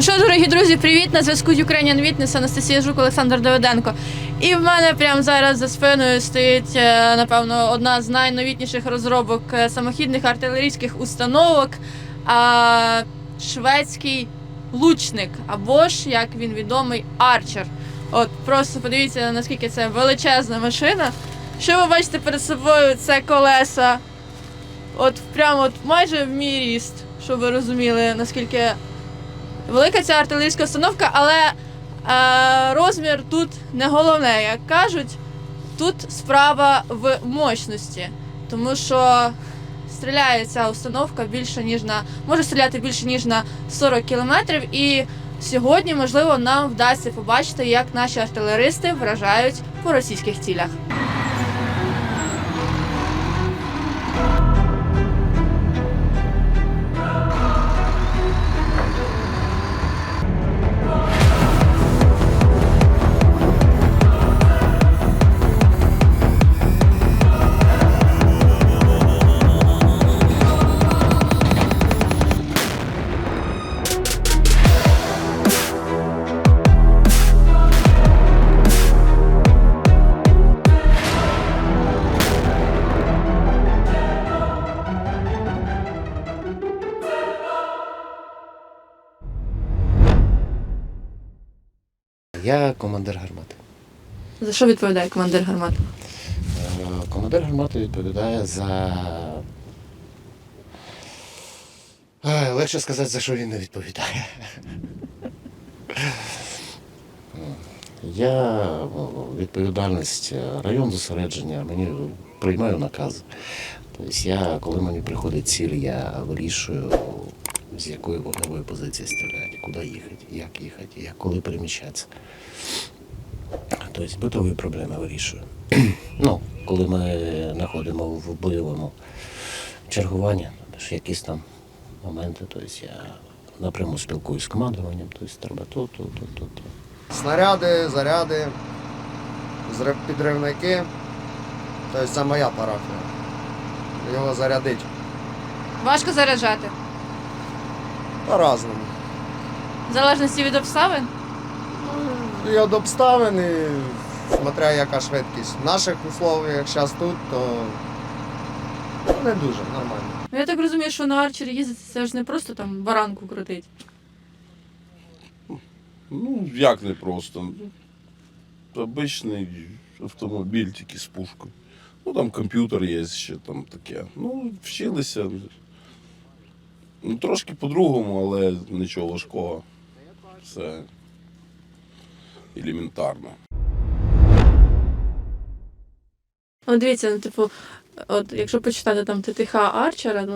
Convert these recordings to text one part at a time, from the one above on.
Ну що, дорогі друзі, привіт! На зв'язку Ukrainian Witness, Анастасія Жук, Олександр Давиденко. І в мене прямо зараз за спиною стоїть, напевно, одна з найновітніших розробок самохідних артилерійських установок – шведський лучник, або ж, як він відомий, Арчер. От, просто подивіться, наскільки це величезна машина. Що ви бачите перед собою, це колеса. От прямо майже в мій ріст, щоб ви розуміли, наскільки велика ця артилерійська установка, але розмір тут не головне, як кажуть. Тут справа в мощності, тому що стріляє ця установка може стріляти більше ніж на 40 кілометрів, і сьогодні, можливо, нам вдасться побачити, як наші артилеристи вражають по російських цілях. Я командир гармати. За що відповідає командир гармати? Командир гармати відповідає за... Легше сказати, за що він не відповідає. Я відповідальність район зосередження, мені приймаю наказ. Тобто коли мені приходить ціль, я вирішую, з якої вогневої позиції стріляти, куди їхати, коли переміщатися. Тобто битові проблеми вирішую. Коли ми знаходимо в бойовому чергуванні, якісь там моменти, тобто я напряму спілкуюсь з командуванням, тобто треба то. Снаряди, заряди, підривники, тобто це моя парафія. Його зарядить Важко заряджати? по-разному. В залежності від обставин? І від обставин, і смотря яка швидкість. В наших условиях зараз тут, то не дуже нормально. Я так розумію, що на Арчері їздити це ж не просто там баранку крутить. Як не просто. Обичний автомобіль тільки з пушкою. Там комп'ютер є ще там таке. Вчилися. Трошки по-другому, але нічого важкого. Все елементарно. Дивіться, якщо почитати там ТТХ Арчера,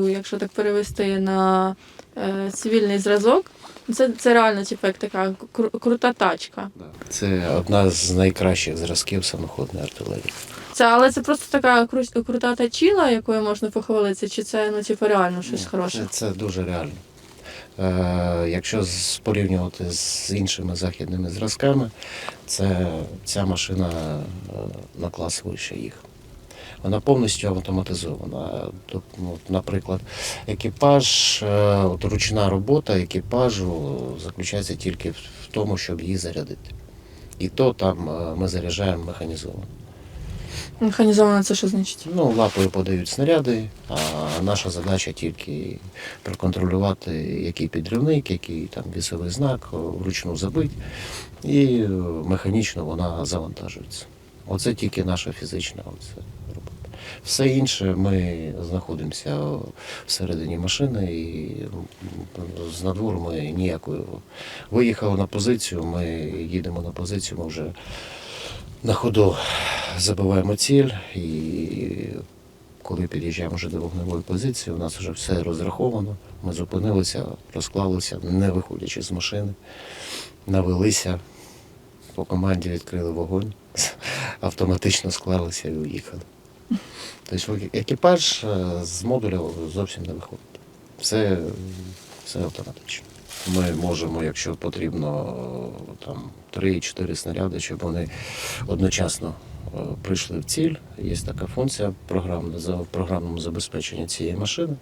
якщо так перевести на цивільний зразок, це реально як така крута тачка. Це одна з найкращих зразків самоходної артилерії. Але це просто така крута тачіла, якою можна похвалитися, чи це реально щось хороше? Це дуже реально. Якщо порівнювати з іншими західними зразками, ця машина на клас вище їх. Вона повністю автоматизована. Наприклад, екіпаж, ручна робота екіпажу заключається тільки в тому, щоб її зарядити. І то там ми заряджаємо механізовано. Механізовано це що значить? Лапою подають снаряди, а наша задача тільки проконтролювати, який підривник, який там вісовий знак, вручну забити, і механічно вона завантажується. Оце тільки наша фізична робота. Все інше ми знаходимося всередині машини і з надвору ми ніякою. Виїхали на позицію, ми їдемо на позицію, ми вже на ходу забиваємо ціль, і коли під'їжджаємо вже до вогневої позиції, у нас вже все розраховано. Ми зупинилися, розклалися, не виходячи з машини, навелися, по команді відкрили вогонь, автоматично склалися і уїхали. Тобто екіпаж з модуля зовсім не виходить. Все автоматично. Ми можемо, якщо потрібно, 3-4 снаряди, щоб вони одночасно прийшли в ціль. Є така функція в програмному забезпеченні цієї машини.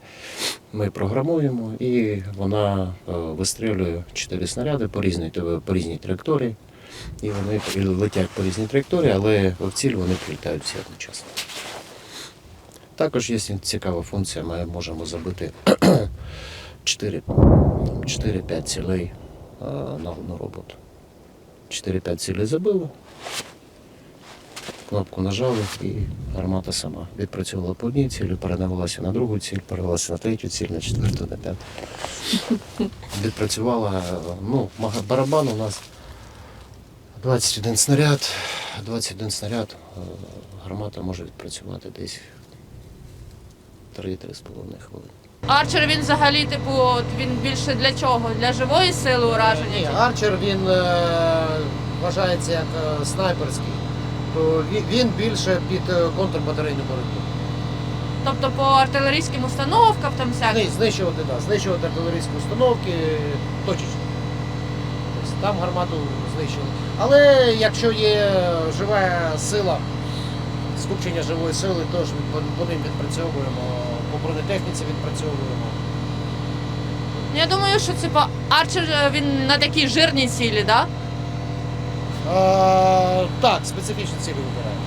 Ми програмуємо і вона вистрілює 4 снаряди по різній траєкторії. І вони летять по різній траєкторії, але в ціль вони прилітають всі одночасно. Також є цікава функція, ми можемо забити 4-5 цілей на одну роботу. 4-5 цілей забили, кнопку нажали і гармата сама відпрацьовувала по одній цілі, перенавелася на другу ціль, перевелася на третю ціль, на четверту, на п'яту. Відпрацювала, барабан у нас 21 снаряд, гармата може відпрацювати десь 3-3,5 хвилини. Арчер він взагалі, він більше для чого? Для живої сили ураження? Ні, Арчер він вважається як снайперський. То він більше під контрбатарейну боротьбу. Тобто по артилерійським установкам там всяких? Знищувати артилерійські установки точечно. Тобто там гармату знищили. Але якщо є жива сила, скупчення живої сили, то ж по ним відпрацьовуємо, по бронетехніці відпрацьовуємо. Я думаю, що Арчер він на такій жирній цілі, так? Так, специфічні цілі вибираємо.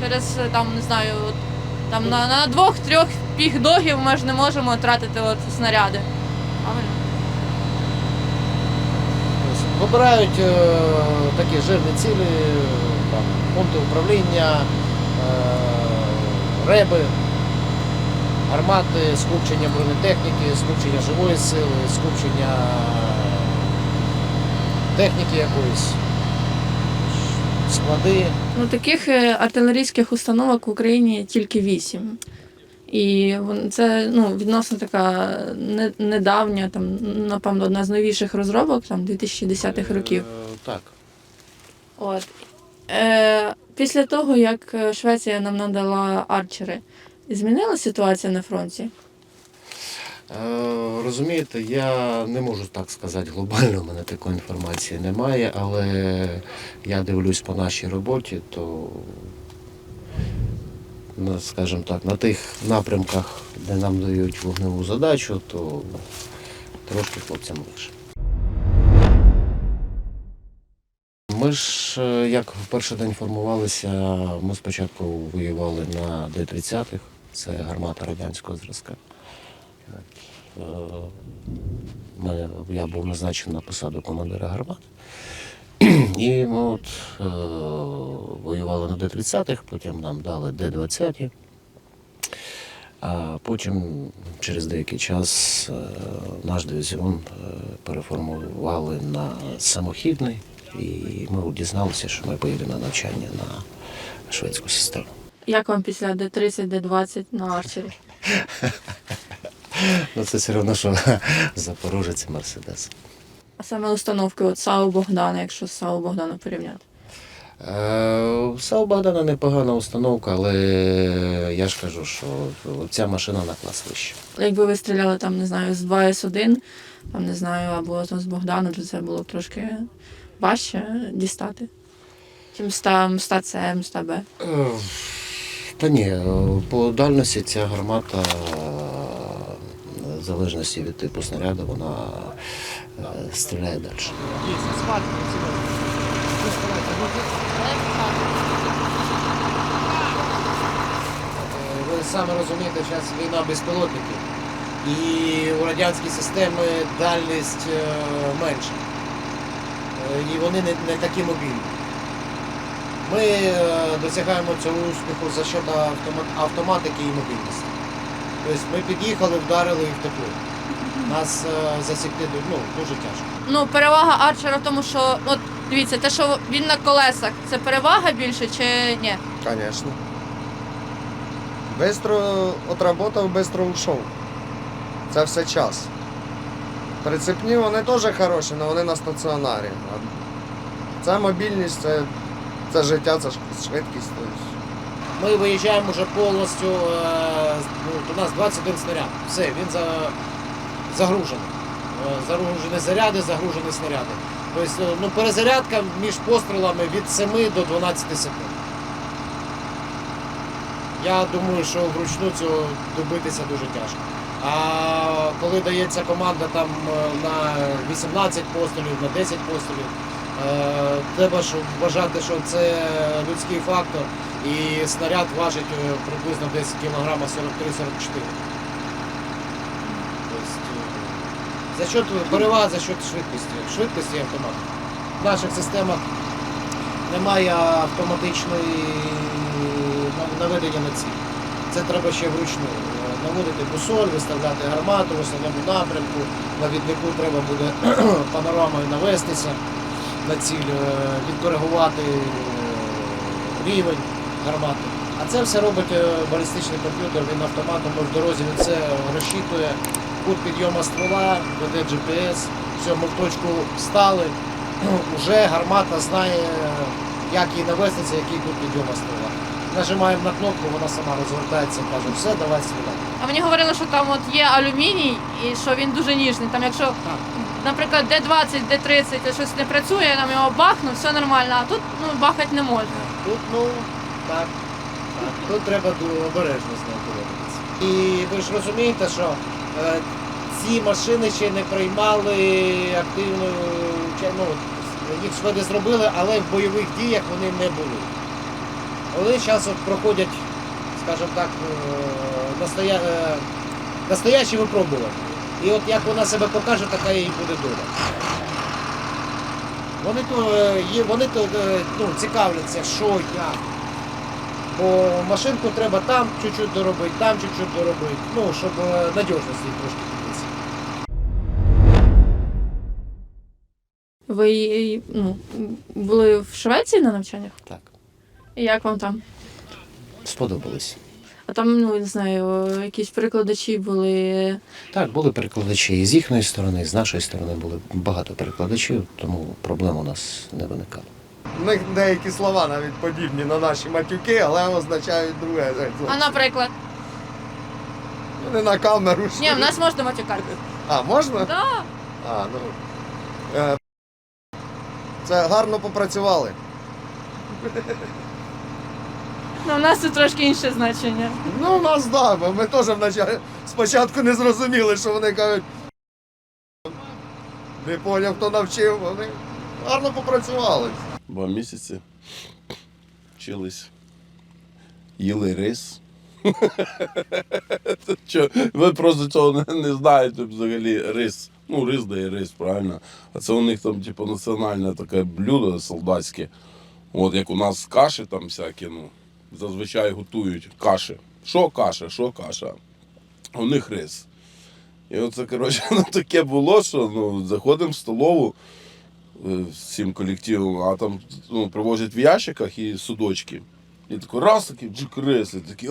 Через на 2-3 піхдогів ми ж не можемо тратити снаряди. Правильно? Вибирають такі жирні цілі, пункти управління, реби, гармати, скупчення бронетехніки, скупчення живої сили, скупчення техніки якоїсь, склади. Таких артилерійських установок в Україні тільки 8. І це відносно така недавня, напевно, одна з новіших розробок 2010-х років. Так. От. Після того, як Швеція нам надала арчери, змінилася ситуація на фронті? Розумієте, я не можу так сказати глобально, у мене такої інформації немає, але я дивлюсь по нашій роботі, то, скажімо так, на тих напрямках, де нам дають вогневу задачу, то трошки хлопцям легше. Ми ж, як в перший день формувалися, ми спочатку воювали на Д-30-х, це гармата радянського зразка. Я був назначений на посаду командира гармат. І ми воювали на Д-30-х, потім нам дали Д-20. А потім через деякий час наш дивізіон переформували на самохідний. І ми дізналися, що ми поїдемо на навчання на шведську систему. Як вам після Д-30, Д-20 на арчері? Це все одно, що Запорожець і Мерседес. А саме установки САУ Богдана, якщо з САУ Богдана порівняти? САУ Богдана непогана установка, але я ж кажу, що ця машина на клас вища. Якби ви стріляли з 2С1, або з Богдана, то це було б трошки важче дістати, чим 100С, 100Б. Та ні, по дальності ця гармата, в залежності від типу снаряду, вона стріляє далі. Ви самі розумієте, зараз війна безпілотників, і у радянській системі дальність менша. І вони не такі мобільні. Ми досягаємо цього успіху за счет автоматики і мобільності. Тобто ми під'їхали, вдарили і втекли. Нас засікти дуже тяжко. Перевага арчера в тому, що, дивіться, те, що він на колесах, це перевага більше чи ні? Звісно. Бистро отработав, бистро ушов. Це все час. Прицепні вони теж хороші, але вони на стаціонарі. Це мобільність, це життя, це швидкість. Ми виїжджаємо вже повністю, у нас 21 снаряд. Все, він загружений. Загружені заряди, загружені снаряди. Тобто перезарядка між пострілами від 7 до 12 секунд. Я думаю, що вручну цього добитися дуже тяжко. А коли дається команда там на 18 пострілів, на 10 пострілів, треба ж вважати, що це людський фактор і снаряд важить приблизно десь кілограма 43-44. За счет перевага за счет швидкості автомату. В наших системах немає автоматичної наведення на ціль. Це треба ще вручну наводити бусоль, виставляти гармату в основному напрямку. Навіднику треба буде панорамою навестися на ціль, відкоригувати рівень гармати. А це все робить балістичний комп'ютер, він автоматом в дорозі, він все розчитує. Кут підйому ствола, веде GPS, все, ми в точку стали, вже гармата знає, як їй навестися, який кут підйому ствола. Нажимаємо на кнопку, вона сама розвертається, каже, все, давай стріляти. А мені говорили, що там от є алюміній і що він дуже ніжний. Там якщо, наприклад, Д-20, Д-30 щось не працює, я нам його бахну, все нормально, а тут бахати не можна. Тут, так. Тут треба обережно з нею поводитися. І ви ж розумієте, що ці машини ще не приймали активну їх шведи зробили, але в бойових діях вони не були. Вони зараз проходять, скажімо так, настоящі випробування. І от як вона себе покаже, така їй буде доля. Вони цікавляться, що, як. Бо машинку треба там чуть-чуть доробити, там чуть-чуть доробити, щоб надіжність її трошки підвищити. Ви були в Швеції на навчаннях? Так, І як вам там? сподобалось. А там, не знаю, якісь перекладачі були. Так, були перекладачі і з їхньої сторони, і з нашої сторони були багато перекладачів, тому проблем у нас не виникало. У них деякі слова навіть подібні на наші матюки, але означають друге. А наприклад? Не на камеру. Ні, в нас можна матюкати. А, можна? Так. Да. А, це гарно попрацювали. У нас тут трошки інше значення. У нас так, бо ми теж спочатку не зрозуміли, що вони кажуть. Не поняв, хто навчив, вони гарно попрацювали. 2 місяці вчились, їли рис. Ви просто цього не знаєте взагалі рис. Рис дає рис, правильно. А це у них там типу національне таке блюдо солдатське. От як у нас каші там всякі, зазвичай готують каші. Що каша, що каша. А у них рис. І оце, коротше, таке було, що заходимо в столову з цим колективом, а там привозять в ящиках і судочки. І такий раз такий джик-рис, і такі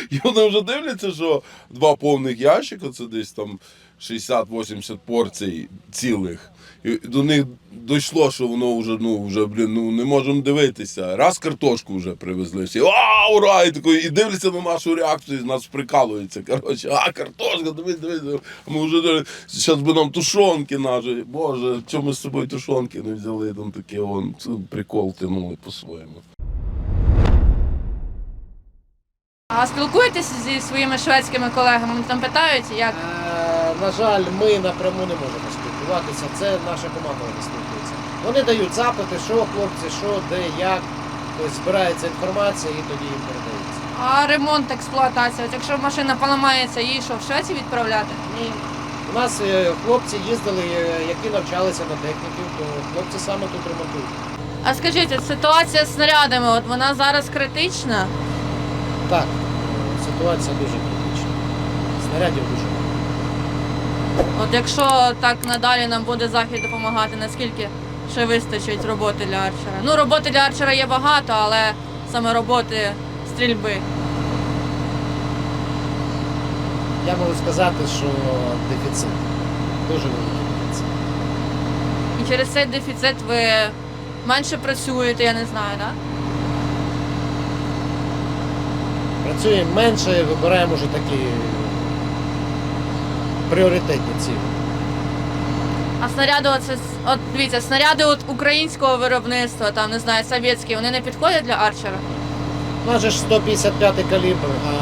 І вони вже дивляться, що 2 повних ящика, це десь там 60-80 порцій цілих. І до них дійшло, що воно вже не можемо дивитися. Раз картошку вже привезли, всі ура! І дивляться на нашу реакцію, з нас прикалуються. Коротше, картошка, дивись. А ми вже зараз би нам тушонки наші. Боже, чому ми з собою тушонки не взяли? Там таке прикол тянули по-своєму. А спілкуєтеся зі своїми шведськими колегами? Вони там питають, як? На жаль, ми напряму не можемо спілкуватися, це наша команда не спілкується. Вони дають запити, що хлопці, що, де, як. Тобто збирається інформація і тоді їм передається. А ремонт, експлуатація? От якщо машина поламається, її що, в Швецію відправляти? Ні. У нас хлопці їздили, які навчалися на техніків, то хлопці саме тут ремонтують. А скажіть, от ситуація з снарядами, от вона зараз критична? Так, ситуація дуже критична. Снарядів дуже багато. От якщо так надалі нам буде Захід допомагати, наскільки ще вистачить роботи для Арчера? Роботи для Арчера є багато, але саме роботи стрільби. Я можу сказати, що дефіцит. Дуже великий дефіцит. І через цей дефіцит ви менше працюєте, я не знаю, так? Працюємо менше, вибираємо вже такі пріоритетні цілі. А снаряди, дивіться, снаряди українського виробництва, там, не знаю, совєтські, вони не підходять для Арчера? У нас же ж 155 калібр, а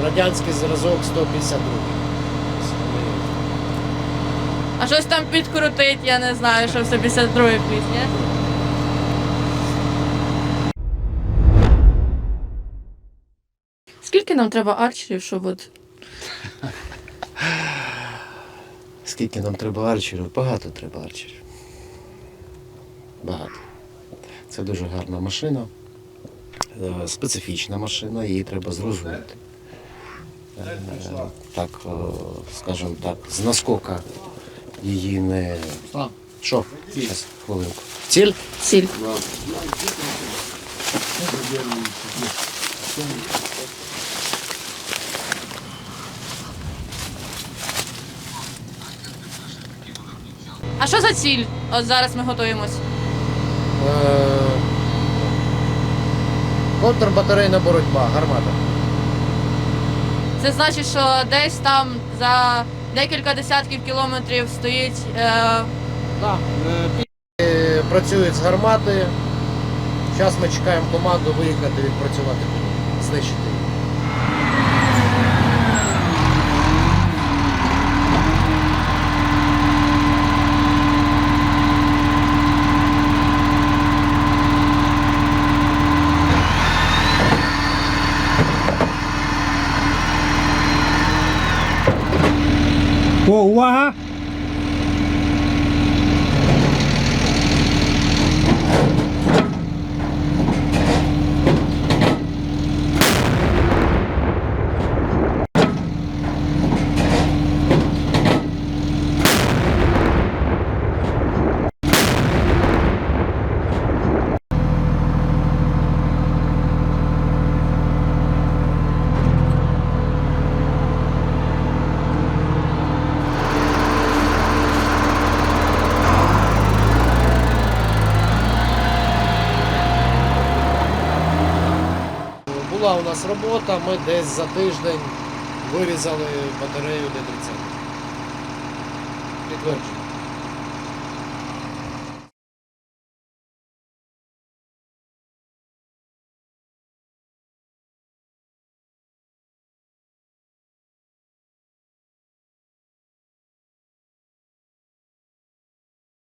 радянський зразок 152. А щось там підкрутить, я не знаю, що в 152 пліс, ні? Скільки нам треба арчерів, щоб от... Скільки нам треба арчерів? Багато треба арчерів. Багато. Це дуже гарна машина, специфічна машина, її треба зрозуміти. Так, скажімо так, з наскока її не... Що? Зараз, хвилинку. Ціль? Сіль. А що за ціль? От зараз ми готуємось. Контрбатарейна боротьба, гармата. Це значить, що десь там за декілька десятків кілометрів стоїть. Працюють з гармати. Зараз ми чекаємо команду виїхати відпрацювати, знищити її. О, увага! Була у нас робота, ми десь за тиждень вирізали батарею Д-30. Підтверджую.